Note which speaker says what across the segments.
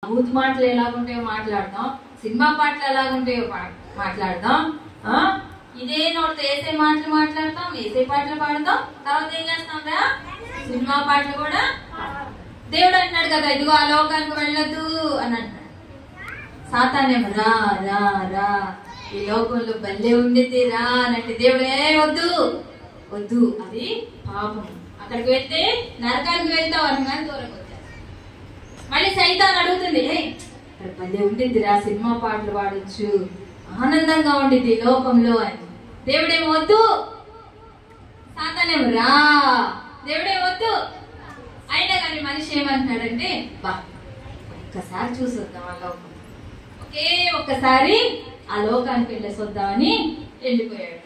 Speaker 1: Booth మాటలు ఎలాగుంటాయో మాట్లాడదాం, cinema పాటలు ఎలాగుంటాయో మాట్లాడదాం, ఇదే నోటితో ఏసే మాటలు మాట్లాడతాం, ఏసే పాటలు పాడతాం, తర్వాత ఏం చేస్తాం రా సినిమా పాటలు కూడా. దేవుడు అంటున్నాడు కదా, ఇదిగో ఆ లోకానికి వెళ్ళొద్దు అని అంటున్నాడు. సాతానేమో రా రా రా ఈ లోకంలో బల్లే ఉండితే రా అంటే దేవుడే వద్దు వద్దు, అది పాపం, అక్కడికి వెళ్తే నరకానికి వెళ్తావు అని కానీ దూరం వచ్చారు. మళ్ళీ సైతాన్ అడుగుతుంది, అక్కడ బల్లే ఉండిద్ది రా, సినిమా పాటలు పాడొచ్చు, ఆనందంగా ఉండిద్ది లోకంలో అని. దేవుడేమో వద్దు, సాతానేమో రా, దేవుడే వద్దు. అయినా కానీ మనిషి ఏమంటున్నాడంటే, బా ఒక్కసారి చూసొద్దాం ఆ లోకం, ఒకే ఒక్కసారి ఆ లోకానికి వెళ్ళేసొద్దామని వెళ్ళిపోయాడు.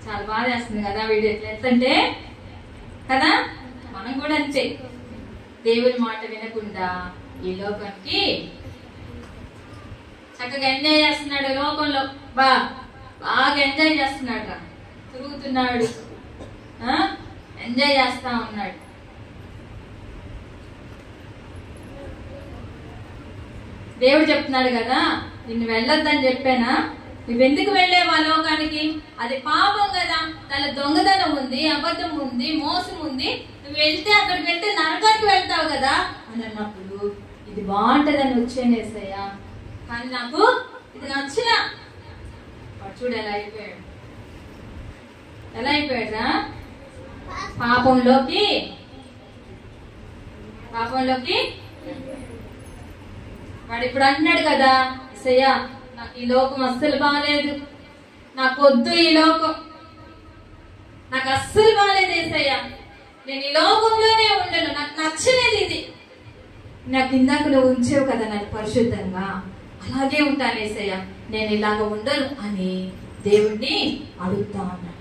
Speaker 1: చాలా బాధ వేస్తుంది కదా వీడు ఎట్లంటే కదా. మనం కూడా అంతే, దేవుని మాట వినకుండా ఈ లోకానికి చక్కగా ఎంజాయ్ చేస్తున్నాడు. లోకంలో బాగా ఎంజాయ్ చేస్తున్నాడు, తిరుగుతున్నాడు, ఎంజాయ్ చేస్తా ఉన్నాడు. దేవుడు చెప్తున్నాడు కదా, నిన్ను వెళ్ళొద్దని చెప్పానా, నువ్వెందుకు వెళ్ళేవా లోకానికి, అది పాపం కదా, దాని దొంగతనం ఉంది, అబద్ధం ఉంది, మోసం ఉంది, నువ్వు వెళ్తే అక్కడికి వెళ్తే నరకానికి వెళ్తావు కదా అని అన్నప్పుడు ఇది బాగుంటదని వచ్చేనేసయ్యా, కానీ నాకు ఇది నచ్చిన. చూడు ఎలా అయిపోయాడు, ఎలా అయిపోయాడా, పాపంలోకి వాడు ఇప్పుడు అంటున్నాడు కదా, ఏసయ్యా నాకు ఈ లోకం అస్సలు బాగాలేదు, నాకు వద్దు ఈ లోకం, నాకు అస్సలు బాగాలేదు ఏసయ్యా, నేను ఈ లోకంలోనే ఉండను, నాకు నచ్చలేదు ఇది, నాకు ఇందాక నువ్వు ఉంచేవు కదా నాకు పరిశుద్ధంగా, అలాగే ఉంటాను ఏసయ్యా, నేను ఇలాగ ఉండను అని దేవుణ్ణి అడుగుతా ఉన్నాను.